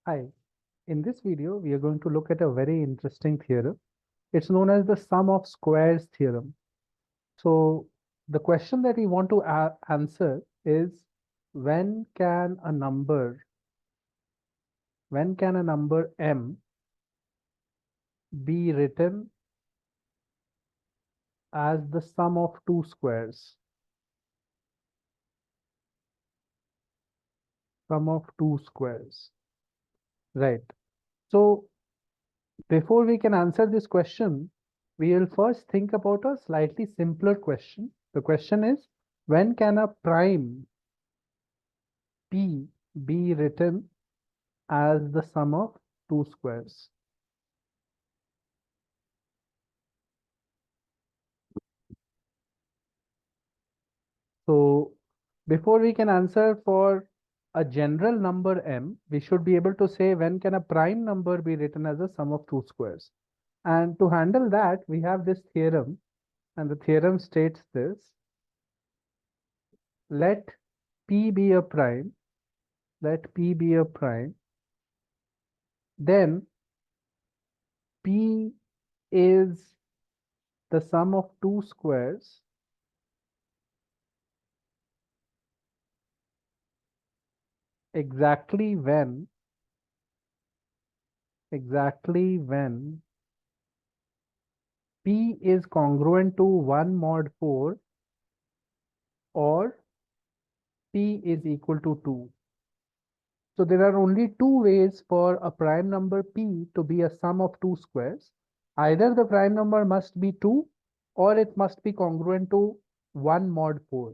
Hi, in this video, we are going to look at a very interesting theorem. It's known as the sum of squares theorem. So the question that we want to answer is when can a number m be written as the sum of two squares? Sum of two squares. Right. So before we can answer this question, we will first think about a slightly simpler question. The question is, when can a prime P be written as the sum of two squares? So before we can answer for a general number m, we should be able to say when can a prime number be written as a sum of two squares. And to handle that, we have this theorem, and the theorem states this: let P be a prime, let P be a prime, then P is the sum of two squares exactly when P is congruent to 1 mod 4 or P is equal to 2. So there are only two ways for a prime number P to be a sum of two squares. Either the prime number must be 2 or it must be congruent to 1 mod 4.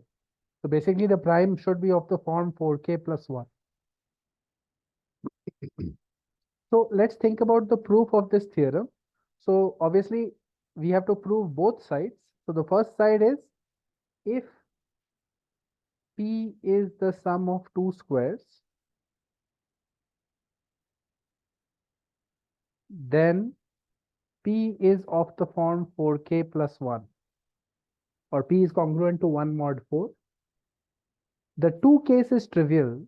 So basically the prime should be of the form 4k plus 1. So let's think about the proof of this theorem. So obviously we have to prove both sides. So the first side is if P is the sum of two squares, then P is of the form 4k plus 1, or P is congruent to 1 mod 4. The 2 case is trivial.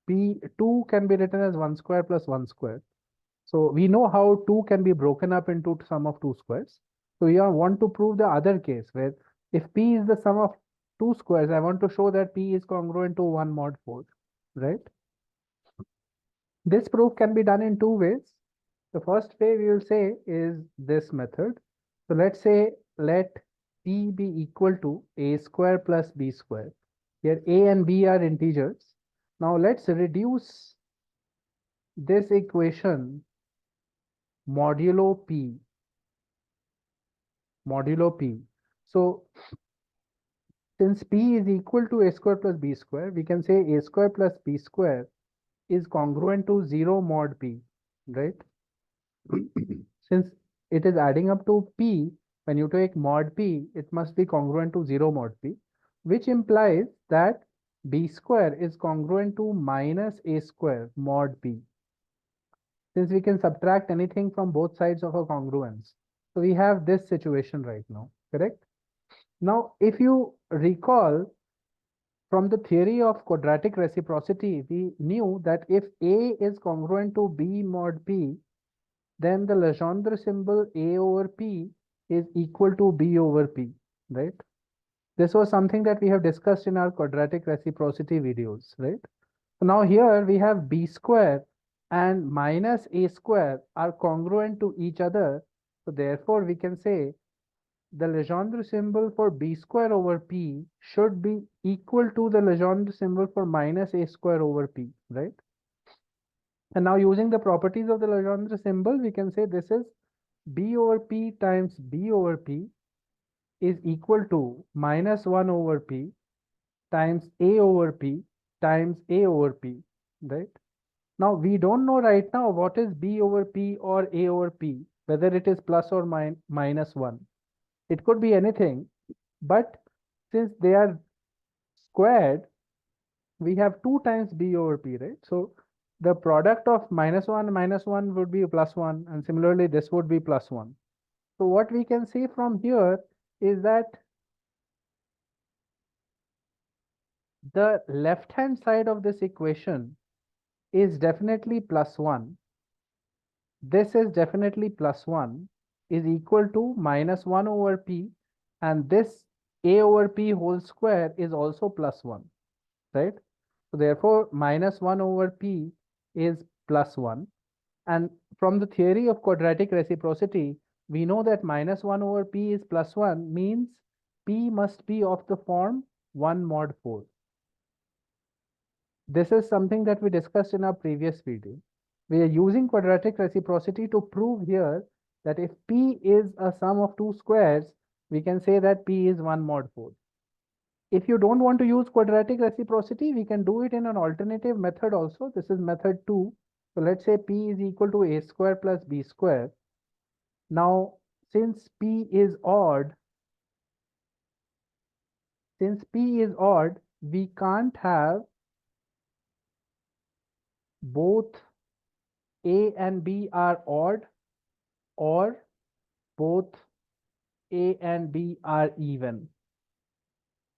P2 can be written as 1 square plus 1 square. So we know how 2 can be broken up into sum of two squares. So we want to prove the other case where if P is the sum of two squares, I want to show that P is congruent to 1 mod 4, right? This proof can be done in two ways. The first way we will say is this method. So let's say let P be equal to a square plus b square. Here a and b are integers. Now let's reduce this equation modulo P. So since P is equal to a square plus b square, we can say a square plus b square is congruent to 0 mod P, right? Since it is adding up to P, when you take mod P, it must be congruent to 0 mod P, which implies that B square is congruent to minus A square mod P. Since we can subtract anything from both sides of a congruence. So we have this situation right now, correct? Now, if you recall from the theory of quadratic reciprocity, we knew that if A is congruent to B mod P, then the Legendre symbol A over P is equal to B over P, right? This was something that we have discussed in our quadratic reciprocity videos, right? So now here we have B square and minus A square are congruent to each other. So therefore we can say the Legendre symbol for B square over P should be equal to the Legendre symbol for minus A square over P, right? And now using the properties of the Legendre symbol, we can say this is B over P times B over P is equal to minus 1 over P times A over P times A over P, right? Now we don't know right now what is B over P or A over P, whether it is plus or minus 1. It could be anything, but since they are squared, we have 2 times B over P, right? So the product of minus 1 would be plus 1, and similarly this would be plus 1. So what we can say from here is that the left hand side of this equation is definitely plus 1, this is definitely plus 1, is equal to minus 1 over p, and this a over p whole square is also plus 1, right? So therefore, minus 1 over p is plus 1. And from the theory of quadratic reciprocity, we know that minus 1 over p is plus 1 means p must be of the form 1 mod 4. This is something that we discussed in our previous video. We are using quadratic reciprocity to prove here that if p is a sum of two squares, we can say that p is 1 mod 4. If you don't want to use quadratic reciprocity, we can do it in an alternative method also. This is method 2. So let's say p is equal to a square plus b square. Now, since p is odd, we can't have both a and b are odd or both a and b are even.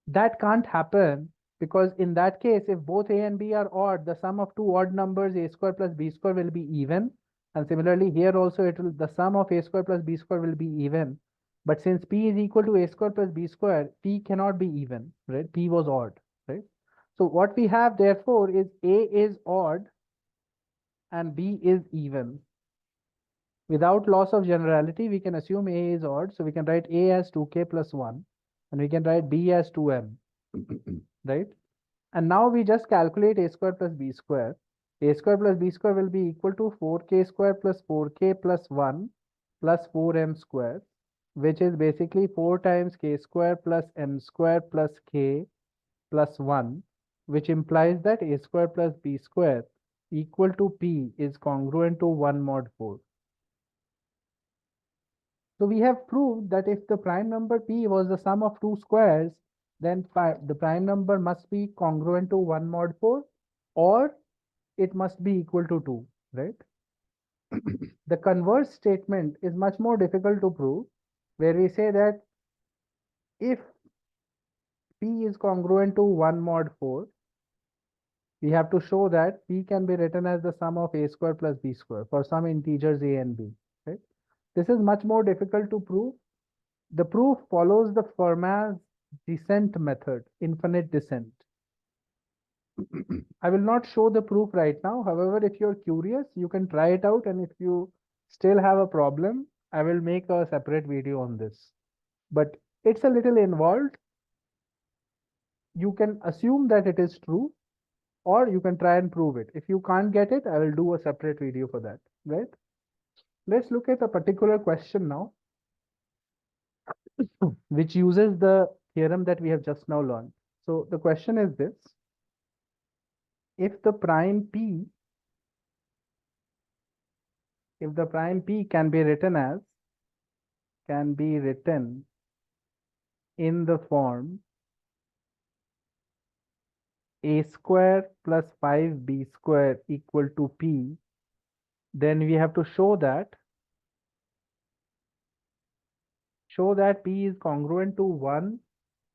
That can't happen because in that case, if both a and b are odd, the sum of two odd numbers a square plus b square will be even. And similarly here also the sum of a square plus b square will be even. But since p is equal to a square plus b square, p cannot be even, right? P was odd, right? So what we have therefore is a is odd and b is even. Without loss of generality, we can assume a is odd. So we can write a as 2k plus 1 and we can write b as 2m, right? And now we just calculate a square plus b square. A square plus b square will be equal to 4k square plus 4k plus 1 plus 4m square, which is basically 4 times k square plus m square plus k plus 1, which implies that a square plus b square equal to p is congruent to 1 mod 4. So we have proved that if the prime number p was the sum of two squares, then the prime number must be congruent to 1 mod 4 or it must be equal to 2, right? The converse statement is much more difficult to prove, where we say that if p is congruent to 1 mod 4, we have to show that p can be written as the sum of a square plus b square for some integers a and b, right? This is much more difficult to prove. The proof follows the Fermat's descent method, infinite descent. I will not show the proof right now. However, if you're curious, you can try it out. And if you still have a problem, I will make a separate video on this. But it's a little involved. You can assume that it is true, or you can try and prove it. If you can't get it, I will do a separate video for that, right? Let's look at a particular question now, which uses the theorem that we have just now learned. So the question is this: if the prime p can be written in the form a square plus 5b square equal to p, then we have to show that p is congruent to 1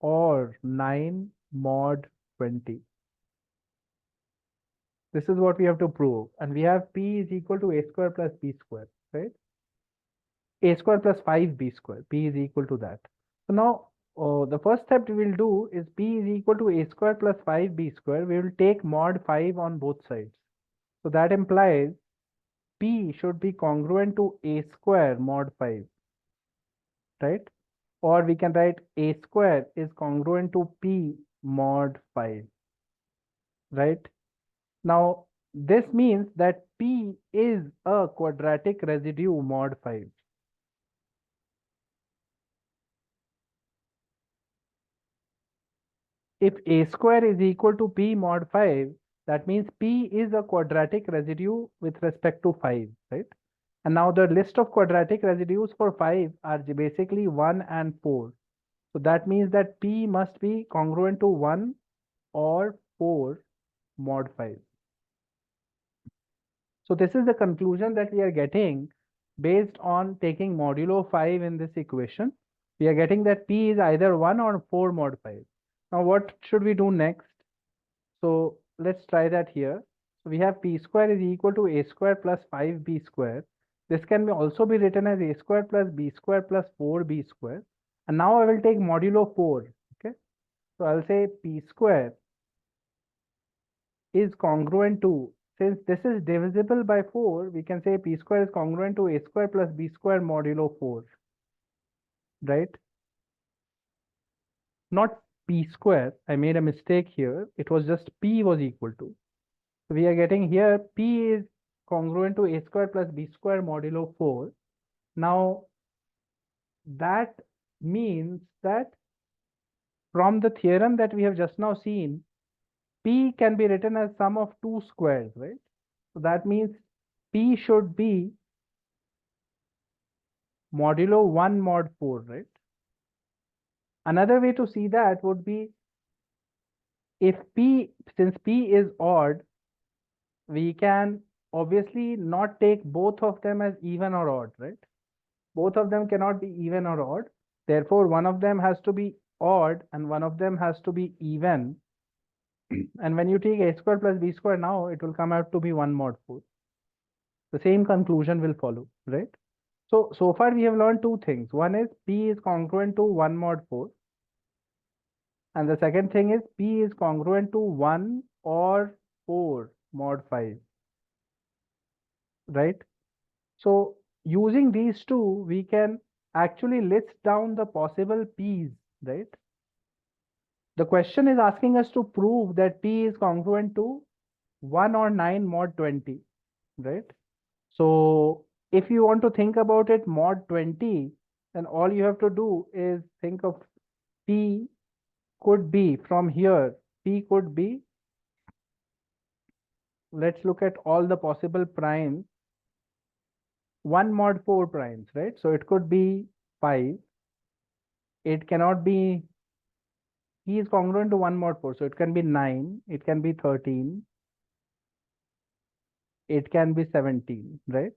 or 9 mod 20. This is what we have to prove. And we have p is equal to a square plus b square, right? A square plus 5b square, p is equal to that. So now the first step we will do is p is equal to a square plus 5b square. We will take mod 5 on both sides. So that implies p should be congruent to a square mod 5, right? Or we can write a square is congruent to p mod 5, right? Now, this means that p is a quadratic residue mod 5. If a square is equal to p mod 5, that means p is a quadratic residue with respect to 5, right? And now the list of quadratic residues for 5 are basically 1 and 4. So that means that p must be congruent to 1 or 4 mod 5. So this is the conclusion that we are getting based on taking modulo 5 in this equation. We are getting that p is either 1 or 4 mod 5. Now what should we do next? So let's try that here. we have p square is equal to a square plus 5b square. This can also be written as a square plus b square plus 4b square. And now I will take modulo 4. Okay. So I'll say p square is congruent to, since this is divisible by 4, we can say p square is congruent to a square plus b square modulo 4, right? Not p square. I made a mistake here. It was just p was equal to. So we are getting here p is congruent to a square plus b square modulo 4. Now that means that from the theorem that we have just now seen, p can be written as sum of two squares, right? So that means p should be modulo 1 mod 4, right? Another way to see that would be, if p, since p is odd, we can obviously not take both of them as even or odd, right? Both of them cannot be even or odd. Therefore, one of them has to be odd and one of them has to be even. And when you take a square plus b square now, it will come out to be 1 mod 4. The same conclusion will follow, right? So far we have learned two things. One is p is congruent to 1 mod 4. And the second thing is p is congruent to 1 or 4 mod 5, right? So using these two, we can actually list down the possible p's, right? The question is asking us to prove that p is congruent to 1 or 9 mod 20, right? So if you want to think about it mod 20, then all you have to do is think of p could be from here, p could be, let's look at all the possible primes, 1 mod 4 primes, right? So it could be 5. It cannot be, he is congruent to 1 mod 4. So it can be 9, it can be 13, it can be 17, right?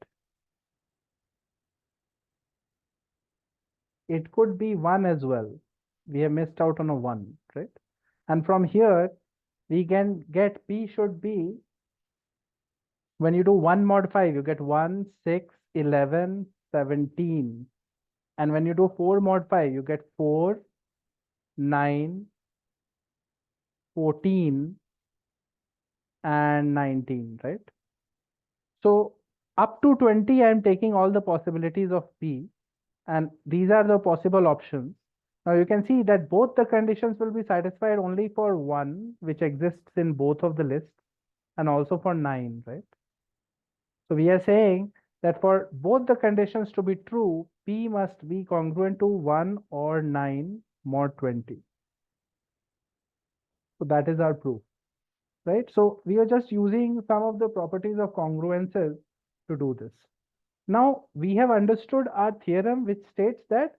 It could be 1 as well. We have missed out on a 1, right? And from here, we can get p should be, when you do 1 mod 5, you get 1, 6, 11, 17. And when you do 4 mod 5, you get 4, 9, 14, and 19, right? So up to 20, I am taking all the possibilities of p, and these are the possible options. Now you can see that both the conditions will be satisfied only for 1, which exists in both of the lists, and also for 9, right? So we are saying that for both the conditions to be true, p must be congruent to 1 or 9 mod 20. So that is our proof, right? So we are just using some of the properties of congruences to do this. Now we have understood our theorem, which states that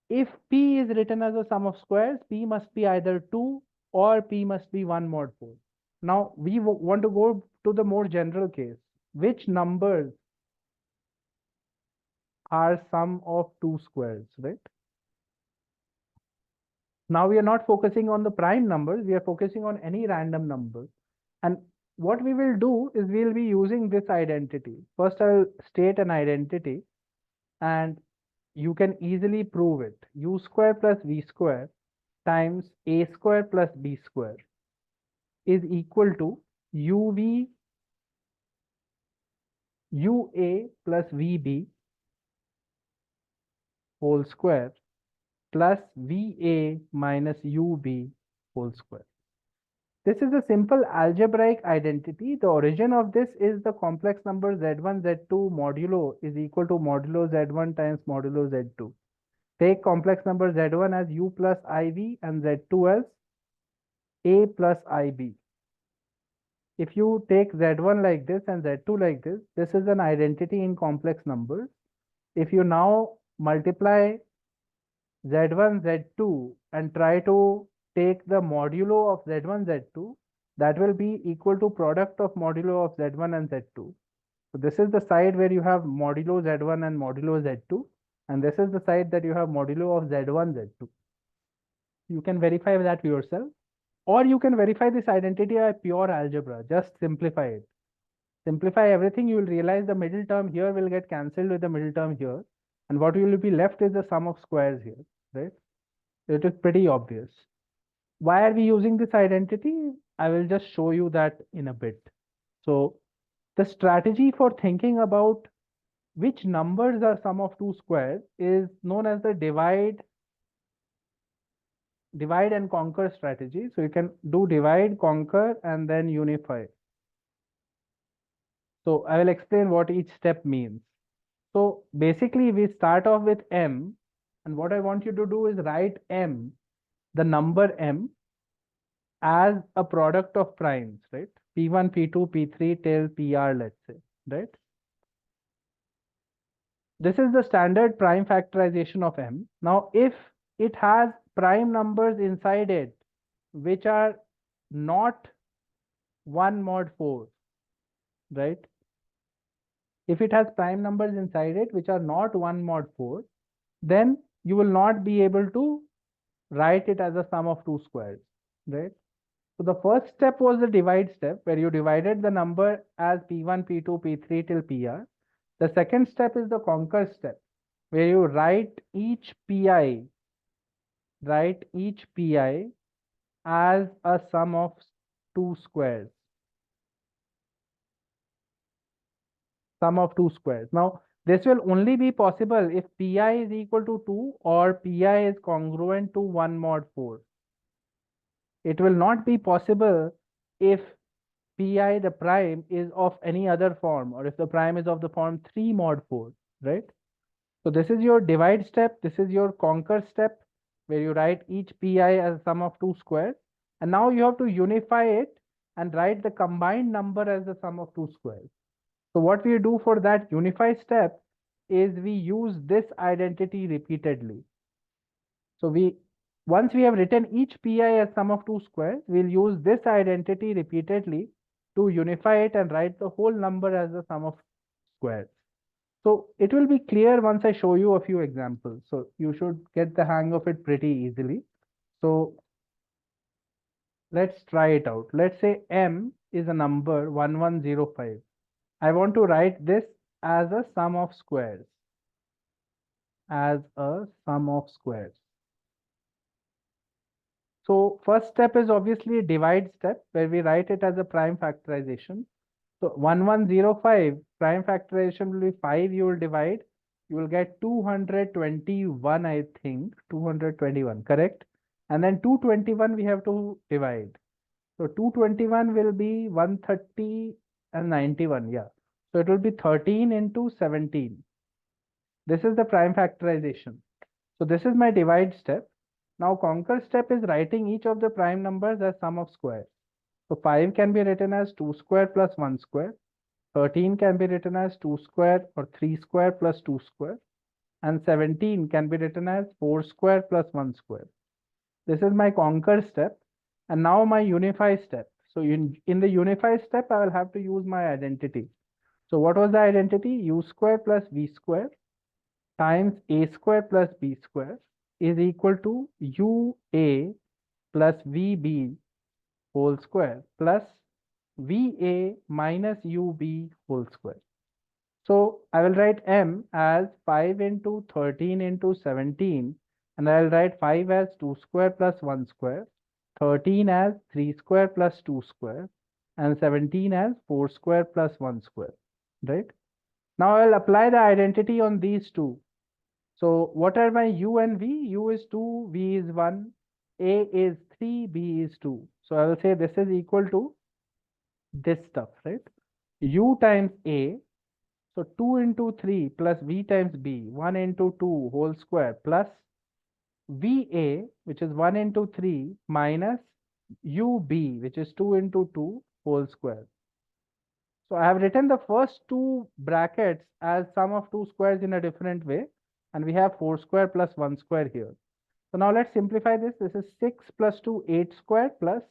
if p is written as a sum of squares, p must be either 2 or p must be 1 mod 4. Now we want to go to the more general case. Which numbers are sum of two squares, right? Now we are not focusing on the prime numbers, we are focusing on any random number. And what we will do is we'll be using this identity. First, I'll state an identity and you can easily prove it. U square plus v square times a square plus b square is equal to uv ua plus vb whole square plus va minus ub whole square. This is a simple algebraic identity. The origin of this is the complex number z1, z2 modulo is equal to modulo z1 times modulo z2. Take complex number z1 as u plus iv and z2 as a plus ib. If you take z1 like this and z2 like this is an identity in complex numbers. If you now multiply z1, z2 and try to take the modulo of z1, z2, that will be equal to product of modulo of z1 and z2. So this is the side where you have modulo z1 and modulo z2, and this is the side that you have modulo of z1, z2. You can verify that yourself. Or you can verify this identity by pure algebra. Just simplify it. Simplify everything, you will realize the middle term here will get cancelled with the middle term here. And what will be left is the sum of squares here, right? It is pretty obvious. Why are we using this identity? I will just show you that in a bit. So the strategy for thinking about which numbers are sum of two squares is known as the divide and conquer strategy. So you can do divide, conquer, and then unify. So I will explain what each step means. So basically we start off with m, and what I want you to do is write m, the number m, as a product of primes, right? P1, P2, P3 till PR, let's say, right? This is the standard prime factorization of m. Now, if it has prime numbers inside it, which are not 1 mod 4, right? If it has prime numbers inside it, which are not 1 mod 4, then you will not be able to write it as a sum of two squares, right? So the first step was the divide step, where you divided the number as P1, P2, P3 till PR. The second step is the conquer step, where you write each PI as a sum of two squares. Sum of two squares. Now, this will only be possible if PI is equal to 2 or PI is congruent to 1 mod 4. It will not be possible if Pi, the prime, is of any other form, or if the prime is of the form 3 mod 4, right? So this is your divide step, this is your conquer step, where you write each Pi as a sum of two squares. And now you have to unify it and write the combined number as the sum of two squares. So what we do for that unify step is we use this identity repeatedly. So once we have written each Pi as sum of two squares, we'll use this identity repeatedly to unify it and write the whole number as the sum of squares. So it will be clear once I show you a few examples. So you should get the hang of it pretty easily. So let's try it out. Let's say m is a number 1105. I want to write this as a sum of squares. As a sum of squares. So first step is obviously a divide step, where we write it as a prime factorization. So 1105 prime factorization will be 5, you will divide, you will get 221, I think, 221, correct? And then 221 we have to divide. So 221 will be 130 and 91, yeah. So it will be 13 into 17. This is the prime factorization. So this is my divide step. Now conquer step is writing each of the prime numbers as sum of squares. So 5 can be written as 2 square plus 1 square. 13 can be written as 2 square or 3 square plus 2 square. And 17 can be written as 4 square plus 1 square. This is my conquer step. And now my unify step. So in the unify step, I will have to use my identity. So what was the identity? U square plus V square times A square plus B square is equal to UA plus VB whole square plus VA minus UB whole square. So I will write M as 5 into 13 into 17, and I will write 5 as 2 square plus 1 square, 13 as 3 square plus 2 square, and 17 as 4 square plus 1 square, right? Now I will apply the identity on these two. So what are my U and V? U is 2, V is 1, A is 3, B is 2. So I will say this is equal to this stuff, right? U times A, so 2 into 3 plus V times B, 1 into 2 whole square plus VA, which is 1 into 3 minus UB, which is 2 into 2 whole square. So I have written the first two brackets as sum of two squares in a different way, and we have 4 square plus 1 square here. So now let's simplify this. This is 6 plus 2, 8 square plus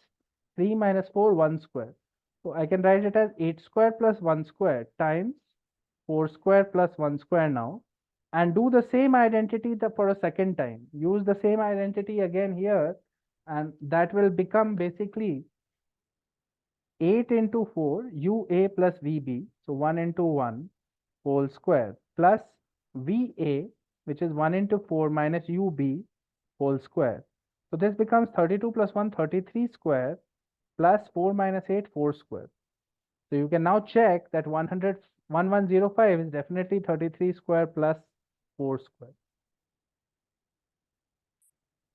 3 minus 4, 1 square. So I can write it as 8 square plus 1 square times 4 square plus 1 square now, and do the same identity for a second time. Use the same identity again here and that will become basically 8 into 4 UA plus VB, so 1 into 1 whole square, plus VA, which is 1 into 4 minus UB whole square. So this becomes 32 plus 1, 33 square, plus 4 minus 8, 4 square. So you can now check that 1105 is definitely 33 square plus 4 square.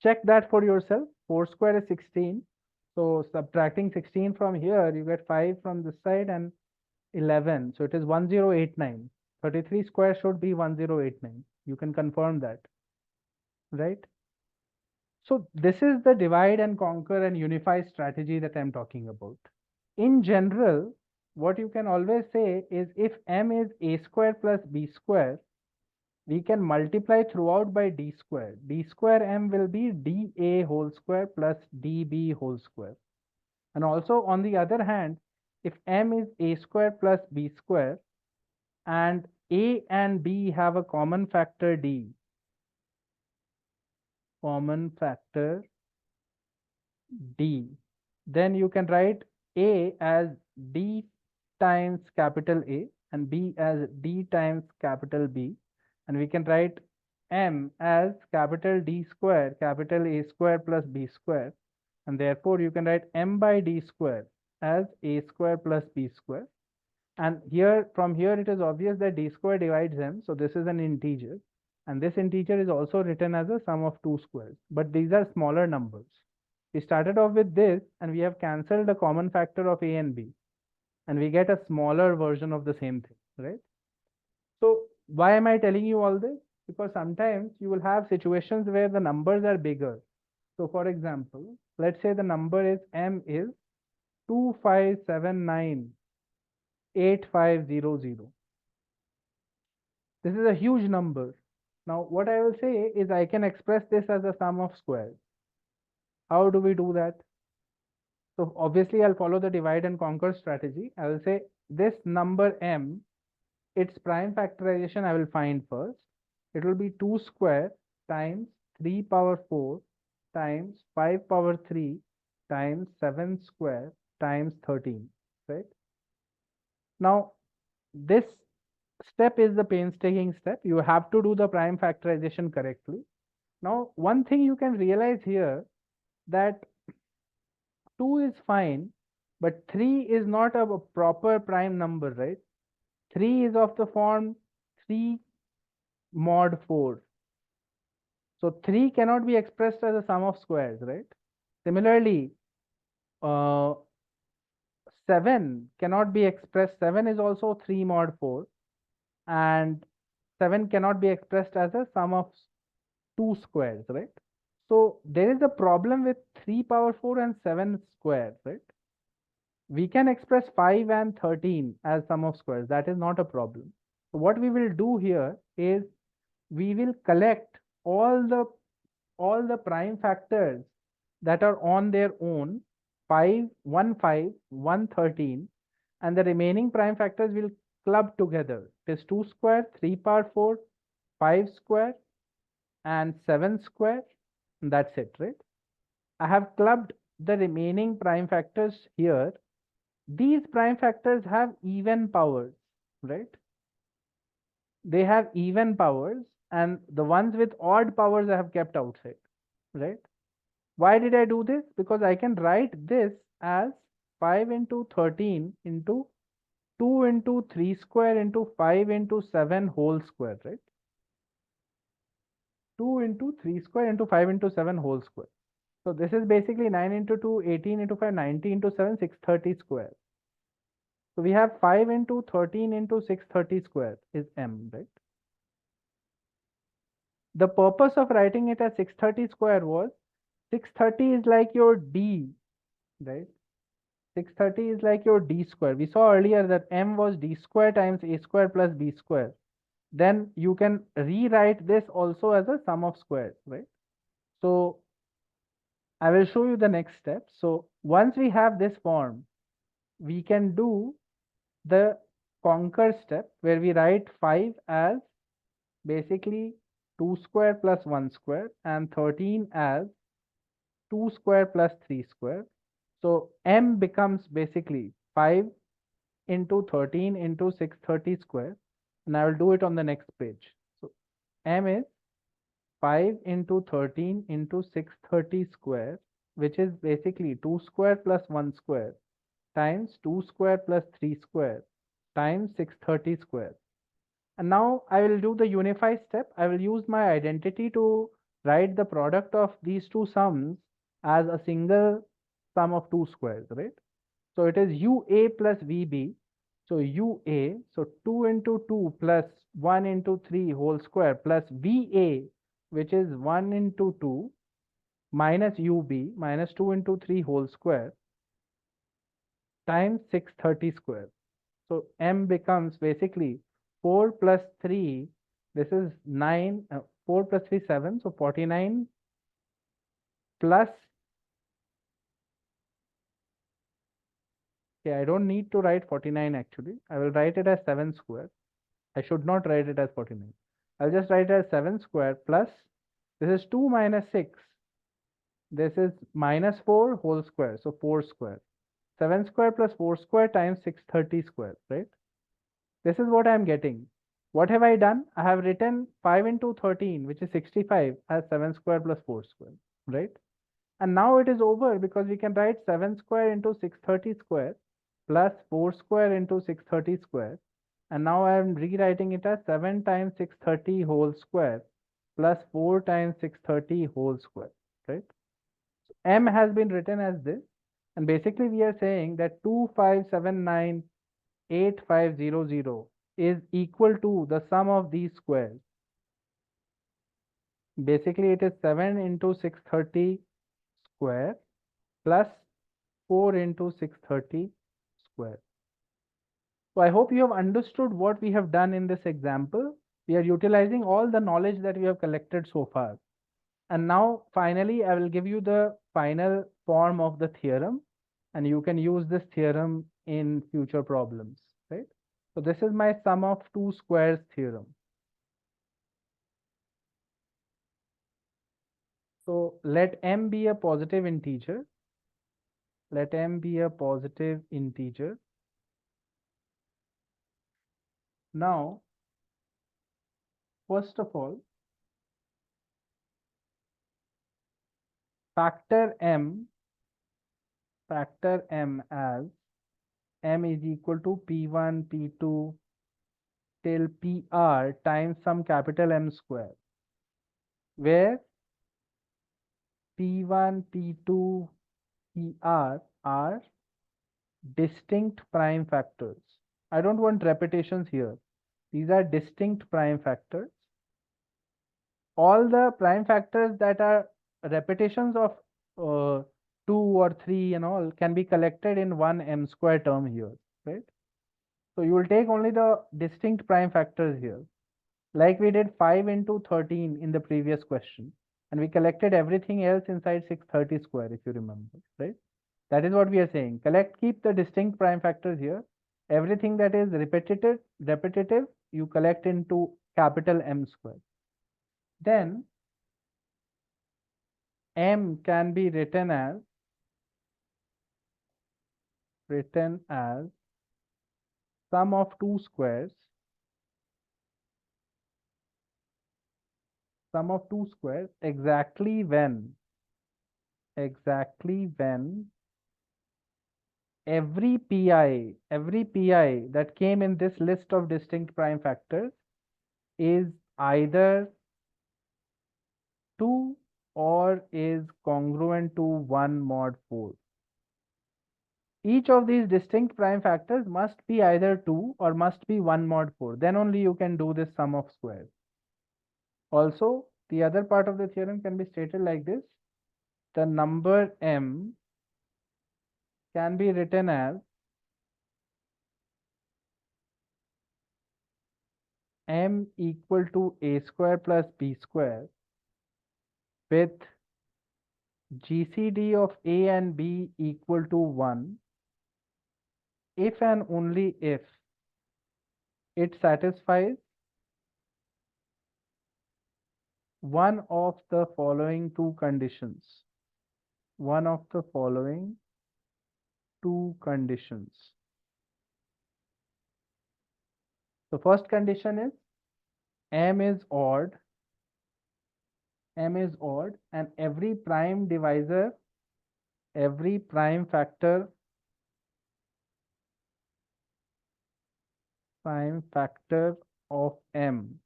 Check that for yourself. 4 square is 16. So subtracting 16 from here, you get 5 from this side and 11. So it is 1089. 33 square should be 1089. You can confirm that, right? So this is the divide and conquer and unify strategy that I'm talking about. In general, what you can always say is if m is a square plus b square, we can multiply throughout by d square. D square m will be dA whole square plus dB whole square. And also on the other hand, if m is a square plus b square and a and b have a common factor d, then you can write a as d times capital A and b as d times capital B, and we can write m as capital D square, capital A square plus B square, and therefore you can write m by d square as a square plus b square. And here, from here, it is obvious that d square divides m, so this is an integer, and this integer is also written as a sum of two squares, but these are smaller numbers. We started off with this, and we have cancelled the common factor of a and b, and we get a smaller version of the same thing, right? So why am I telling you all this? Because sometimes you will have situations where the numbers are bigger. So for example, let's say the number is m is 25798500. This is a huge number. Now what I will say is I can express this as a sum of squares. How do we do that? So obviously I'll follow the divide and conquer strategy. I will say this number m, its prime factorization I will find first. It will be 2 square times 3 power 4 times 5 power 3 times 7 square times 13, right? Now this step is the painstaking step. You have to do the prime factorization correctly. Now one thing you can realize here, that 2 is fine, but 3 is not a proper prime number, right? 3 is of the form 3 mod 4. So 3 cannot be expressed as a sum of squares, right? Similarly, uh, 7 cannot be expressed. 7 is also 3 mod 4, and 7 cannot be expressed as a sum of 2 squares, right? So there is a problem with 3 power 4 and 7 squares, right? We can express 5 and 13 as sum of squares. That is not a problem. So what we will do here is we will collect all the prime factors that are on their own, 5, 1, 5, 1, 13, and the remaining prime factors will club together. It is 2 square, 3 power 4, 5 square, and 7 square. And that's it, right? I have clubbed the remaining prime factors here. These prime factors have even powers, right? They have even powers, and the ones with odd powers I have kept outside, right? Why did I do this? Because I can write this as 5 into 13 into 2 into 3 square into 5 into 7 whole square, right? 2 into 3 square into 5 into 7 whole square. So this is basically 9 into 2, 18 into 5, 90 into 7, 630 square. So we have 5 into 13 into 630 square is m, right? The purpose of writing it as 630 square was 630 is like your d, right? 630 is like your d square. We saw earlier that m was d square times a square plus b square. Then you can rewrite this also as a sum of squares, right? So I will show you the next step. So once we have this form, we can do the conquer step where we write 5 as basically 2 square plus 1 square and 13 as 2 square plus 3 square. So m becomes basically 5 into 13 into 630 square, and I will do it on the next page. So m is 5 into 13 into 630 square, which is basically 2 square plus 1 square times 2 square plus 3 square times 630 square. And now I will do the unify step. I will use my identity to write the product of these two sums as a single sum of two squares, right? So it is UA plus VB. So UA, so 2 into 2 plus 1 into 3 whole square plus VA, which is 1 into 2 minus UB minus 2 into 3 whole square times 630 square. So m becomes basically 4 plus 3, this is 9, 4 plus 3, 7, so 49 plus, okay, I don't need to write 49 actually. I will write it as 7 square. I should not write it as 49. I'll just write it as 7 square plus, this is 2 minus 6, this is minus 4 whole square, so 4 square. 7 square plus 4 square times 630 square, right? This is what I am getting. What have I done? I have written 5 into 13, which is 65, as 7 square plus 4 square, right? And now it is over because we can write 7 square into 630 square plus 4 square into 630 square. And now I am rewriting it as 7 times 630 whole square plus 4 times 630 whole square, right? So m has been written as this. And basically we are saying that 25798500 is equal to the sum of these squares. Basically it is 7 into 630 square plus 4 into 630 square. So I hope you have understood what we have done in this example. We are utilizing all the knowledge that we have collected so far. And now finally I will give you the final form of the theorem, and you can use this theorem in future problems, right? So this is my sum of two squares theorem. So let m be a positive integer. Let m be a positive integer. Now, first of all, factor m as m is equal to p1, p2 till pr times some capital M square, where p1, p2, pr are distinct prime factors. I don't want repetitions here. These are distinct prime factors. All the prime factors that are repetitions of 2 or 3 and all can be collected in one m square term here, right? So you will take only the distinct prime factors here, like we did 5 into 13 in the previous question, and we collected everything else inside 630 square, if you remember, right? That is what we are saying. Keep the distinct prime factors here. Everything that is repetitive, you collect into capital M square. Then M can be written as sum of two squares, exactly when every pi that came in this list of distinct prime factors is either 2 or is congruent to 1 mod 4. Each of these distinct prime factors must be either 2 or must be 1 mod 4. Then only you can do this sum of squares. Also, the other part of the theorem can be stated like this. The number m can be written as m equal to a square plus b square with GCD of a and b equal to 1 if and only if it satisfies one of the following two conditions. one of the following two conditions. The first condition is m is odd, and every prime divisor, every prime factor of m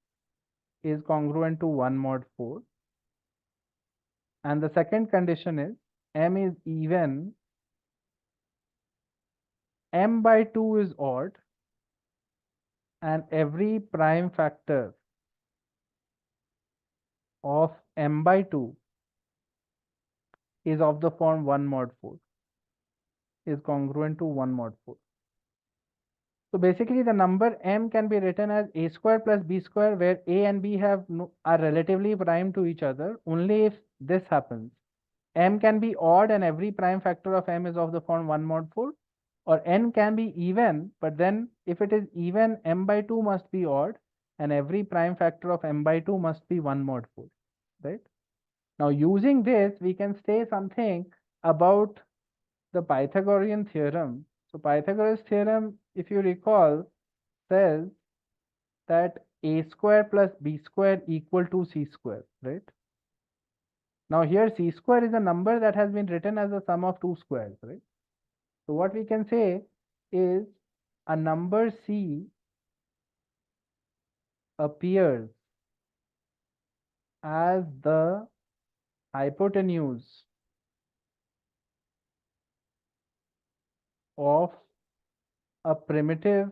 is congruent to 1 mod 4. And the second condition is m is even, m by 2 is odd, and every prime factor of m by 2 is of the form 1 mod 4, is congruent to 1 mod 4. So basically the number m can be written as a square plus b square, where a and b are relatively prime to each other. Only if this happens, m can be odd and every prime factor of m is of the form 1 mod 4, or n can be even, but then if it is even, m by 2 must be odd and every prime factor of m by 2 must be 1 mod 4, right? Now using this, we can say something about the Pythagorean theorem. So Pythagoras theorem, if you recall, says that a square plus b square equal to c square, right? Now here c square is a number that has been written as a sum of two squares, right? So what we can say is a number c appears as the hypotenuse of a primitive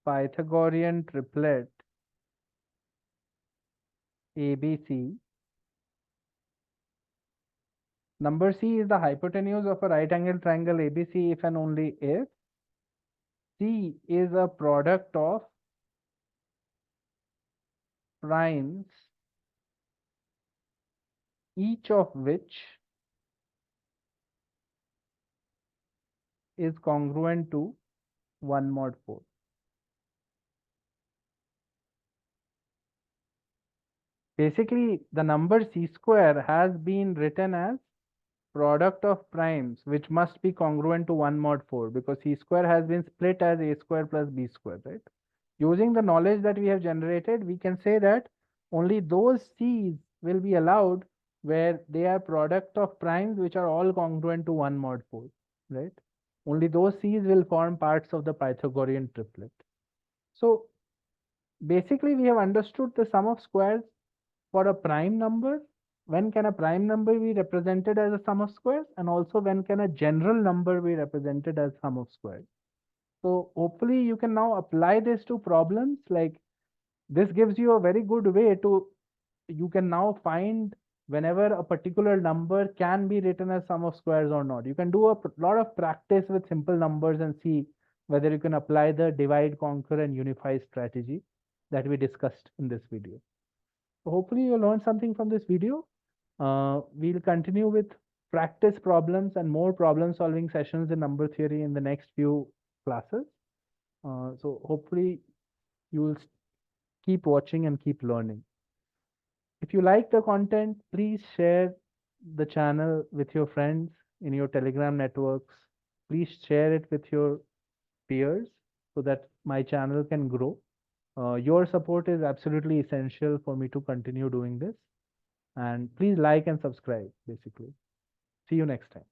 Pythagorean triplet ABC. Number C is the hypotenuse of a right angled triangle ABC if and only if C is a product of primes, each of which is congruent to 1 mod 4. Basically, the number c square has been written as product of primes which must be congruent to 1 mod 4, because c square has been split as a square plus b square, right? Using the knowledge that we have generated, we can say that only those c's will be allowed where they are product of primes which are all congruent to 1 mod 4, right? Only those c's will form parts of the Pythagorean triplet. So basically we have understood the sum of squares for a prime number. When can a prime number be represented as a sum of squares, and also when can a general number be represented as sum of squares. So hopefully you can now apply this to problems. Like, this gives you a very good way to, you can now find whenever a particular number can be written as sum of squares or not. You can do a lot of practice with simple numbers and see whether you can apply the divide, conquer and unify strategy that we discussed in this video. So hopefully you learned something from this video. We'll continue with practice problems and more problem solving sessions in number theory in the next few classes. So hopefully you will keep watching and keep learning. If you like the content, please share the channel with your friends in your Telegram networks. Please share it with your peers so that my channel can grow. Your support is absolutely essential for me to continue doing this. And please like and subscribe, basically. See you next time.